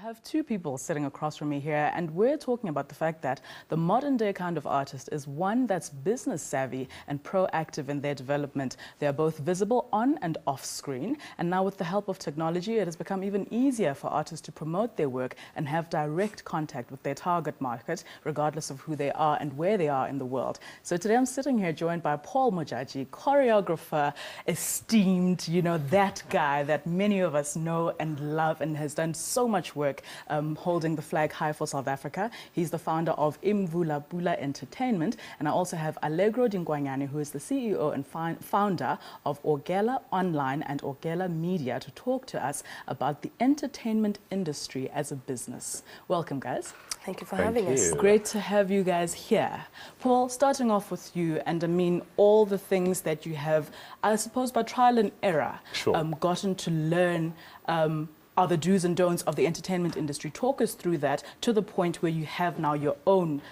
have two people sitting across from me here, and we're talking about the fact that the modern day kind of artist is one that's business savvy and proactive in their development. They are both visible on and off screen, and now with the help of technology, it has become even easier for artists to promote their work and have direct contact with their target market, regardless of who they are and where they are in the world. So today I'm sitting here joined by Paul Mojaji, choreographer, esteemed, that guy that many of us know and love and has done so much work holding the flag high for South Africa. He's the founder of Imvula Bula Entertainment. And I also have Allegro Dinkwanyane, who is the CEO and founder of Orgela Online and Orgela Media, to talk to us about the entertainment industry as a business. Welcome, guys. Thank you for having us. Great to have you guys here. Paul, starting off with you, and I mean all the things that you have, I suppose by trial and error, gotten to learn are the do's and don'ts of the entertainment industry. Talk us through that to the point where you have now your own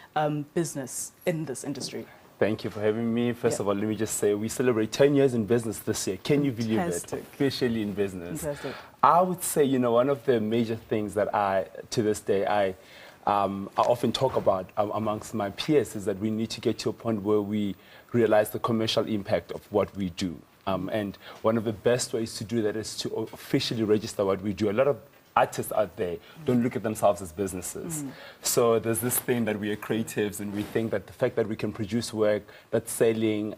business in this industry. Thank you for having me. First of all, let me just say we celebrate 10 years in business this year. Can you believe it? Officially in business. Fantastic. I would say, one of the major things that to this day, I often talk about amongst my peers is that we need to get to a point where we realize the commercial impact of what we do. And one of the best ways to do that is to officially register what we do. A lot of artists out there don't look at themselves as businesses. So there's this thing that we are creatives, and we think that the fact that we can produce work that's selling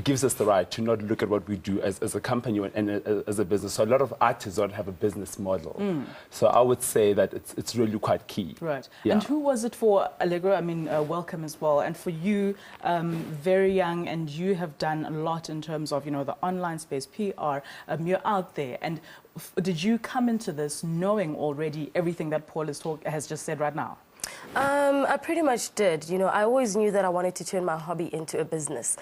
gives us the right to not look at what we do as a company and as a business. So a lot of artists don't have a business model. So I would say that it's really quite key. Right. Yeah. And who was it for Allegro? I mean, welcome as well. And for you, very young, and you have done a lot in terms of, the online space, PR. You're out there. And did you come into this knowing already everything that Paul has just said right now? I pretty much did. I always knew that I wanted to turn my hobby into a business.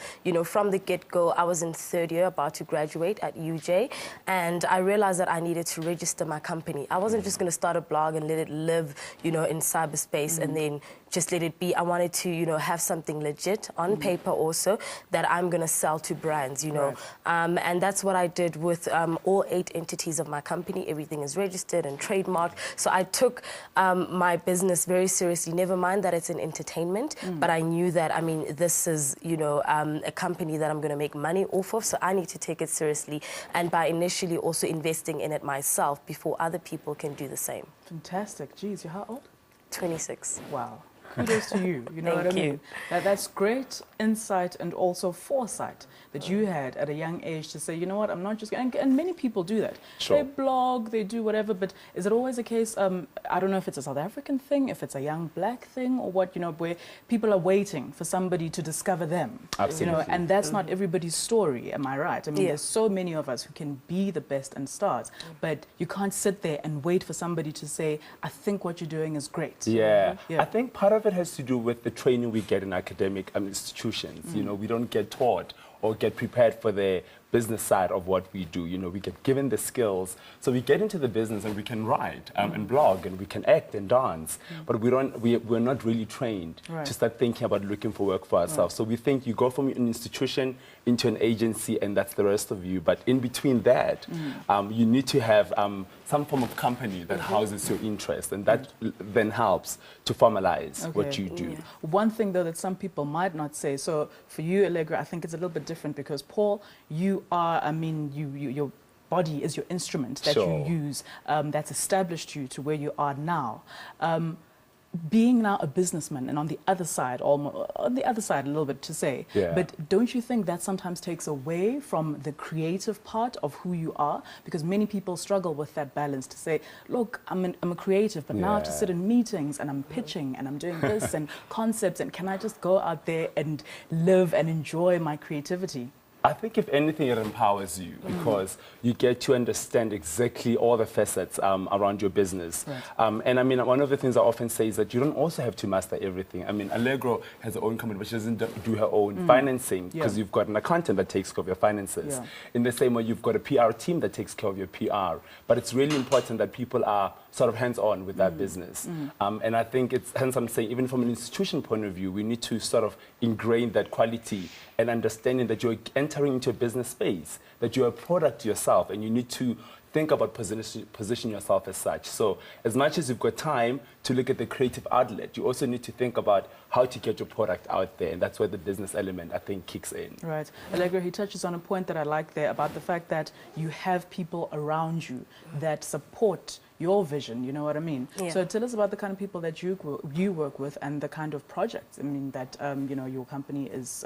From the get-go, I was in third year, about to graduate at UJ, and I realized that I needed to register my company. I wasn't just going to start a blog and let it live, in cyberspace and then just let it be. I wanted to, have something legit on paper also that I'm going to sell to brands, Right. And that's what I did with all 8 entities of my company. Everything is registered and trademarked. So I took my business very seriously, never mind that it's an entertainment, but I knew that, this is, a company that I'm going to make money off of, so I need to take it seriously, and by initially also investing in it myself before other people can do the same. Fantastic. Geez, you're how old? 26. Wow. Kudos to you. You know what I mean? That's great insight and also foresight that you had at a young age to say, you know what, I'm not just going to... And many people do that. Sure. They blog, they do whatever, but is it always a case, I don't know if it's a South African thing, if it's a young black thing, or what, where people are waiting for somebody to discover them. Absolutely. And that's not everybody's story, am I right? I mean, there's so many of us who can be the best and stars, but you can't sit there and wait for somebody to say, I think what you're doing is great. Yeah. I think part of it has to do with the training we get in academic institutions. We don't get taught or get prepared for the business side of what we do. We get given the skills, so we get into the business and we can write and blog and we can act and dance, but we're not really trained to start thinking about looking for work for ourselves. So we think you go from an institution into an agency and that's the rest of you, but in between that, you need to have some form of company that houses your interest, and that then helps to formalize what you do. One thing though that some people might not say, so for you, Allegro, I think it's a little bit different because Paul, you are, your body is your instrument that you use, that's established you to where you are now. Being now a businessman and on the other side, almost on the other side a little bit to say, but don't you think that sometimes takes away from the creative part of who you are? Because many people struggle with that balance to say, look, I'm a creative, but now I have to sit in meetings and I'm pitching and I'm doing this and concepts, and can I just go out there and live and enjoy my creativity? I think if anything, it empowers you because you get to understand exactly all the facets around your business. And one of the things I often say is that you don't also have to master everything. Allegro has her own company, but she doesn't do her own financing because you've got an accountant that takes care of your finances. In the same way, you've got a PR team that takes care of your PR. But it's really important that people are sort of hands-on with that business. And I think hence I'm saying, even from an institution point of view, we need to sort of ingrain that quality and understanding that you're entering entering into a business space, that you're a product yourself, and you need to think about position yourself as such. So as much as you've got time to look at the creative outlet, you also need to think about how to get your product out there, and that's where the business element, I think, kicks in. Right. Allegra, he touches on a point that I like there about the fact that you have people around you that support your vision, you know what I mean? Yeah. So tell us about the kind of people that you work with and the kind of projects, I mean, that, you know, your company is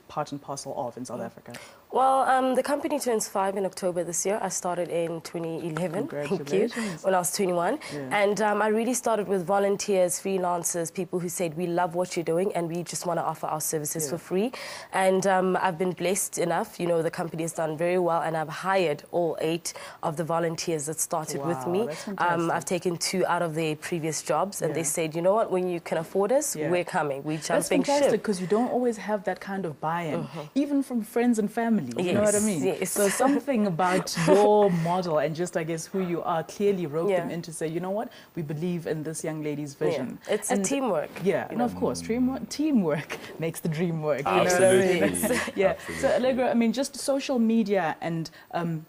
part and parcel of in South Africa. Well, the company turns 5 in October this year. I started in 2011, thank you, when I was 21. Yeah. And I really started with volunteers, freelancers, people who said, we love what you're doing and we just want to offer our services for free. And I've been blessed enough, you know, the company has done very well, and I've hired all 8 of the volunteers that started with me. That's fantastic. I've taken 2 out of their previous jobs, and they said, you know what, when you can afford us, we're coming, we're jumping ship. That's fantastic, because you don't always have that kind of buy-in, even from friends and family. You know what I mean? Yes. So something about your model and just, I guess, who you are clearly roped them in to say, you know what, we believe in this young lady's vision. It's a teamwork. Yeah, and of course, teamwork makes the dream work. You Absolutely. know what I mean? Yeah. Absolutely. So Allegra, I mean, just social media and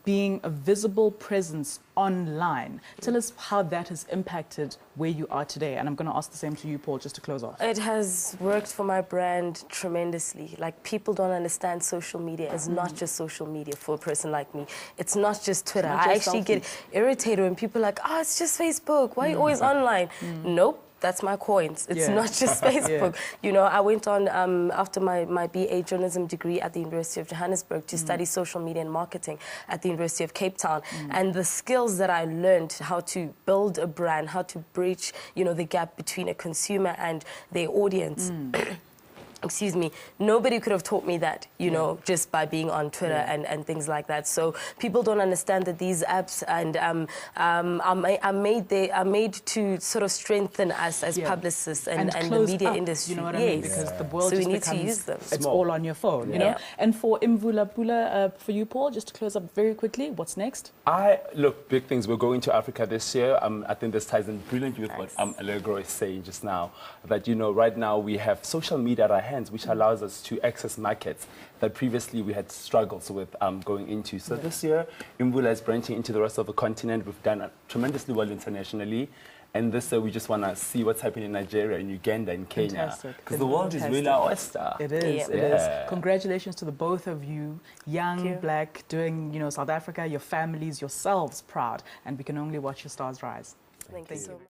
being a visible presence online. Tell us how that has impacted where you are today. And I'm going to ask the same to you, Paul, just to close off. It has worked for my brand tremendously. Like, people don't understand social media is not just social media for a person like me. It's not just Twitter. Not I just actually get irritated when people are like, oh, it's just Facebook. Why are you always online? Nope. That's my coins. It's not just Facebook. You know, I went on after my BA journalism degree at the University of Johannesburg to study social media and marketing at the University of Cape Town. And the skills that I learned, how to build a brand, how to bridge, you know, the gap between a consumer and their audience. Excuse me, nobody could have taught me that, you know, just by being on Twitter and things like that. So people don't understand that these apps and are made to sort of strengthen us as publicists and the media industry. You know what I mean? Because the world so we just need to becomes, use them. It's all on your phone, you know? And for Imvula Pula, for you, Paul, just to close up very quickly, what's next? Look, big things. We're going to Africa this year. I think this ties in brilliantly with what Allegra is saying just now. That, you know, right now we have social media at our hands, which allows us to access markets that previously we had struggles with going into. So this year, Imvula is branching into the rest of the continent. We've done tremendously well internationally. And this year, we just want to see what's happening in Nigeria, in Uganda, in Kenya. Because the world is really our oyster. It is, it is. Congratulations to the both of you, young, black, doing, you know, South Africa, your families, yourselves proud. And we can only watch your stars rise. Thank you so much.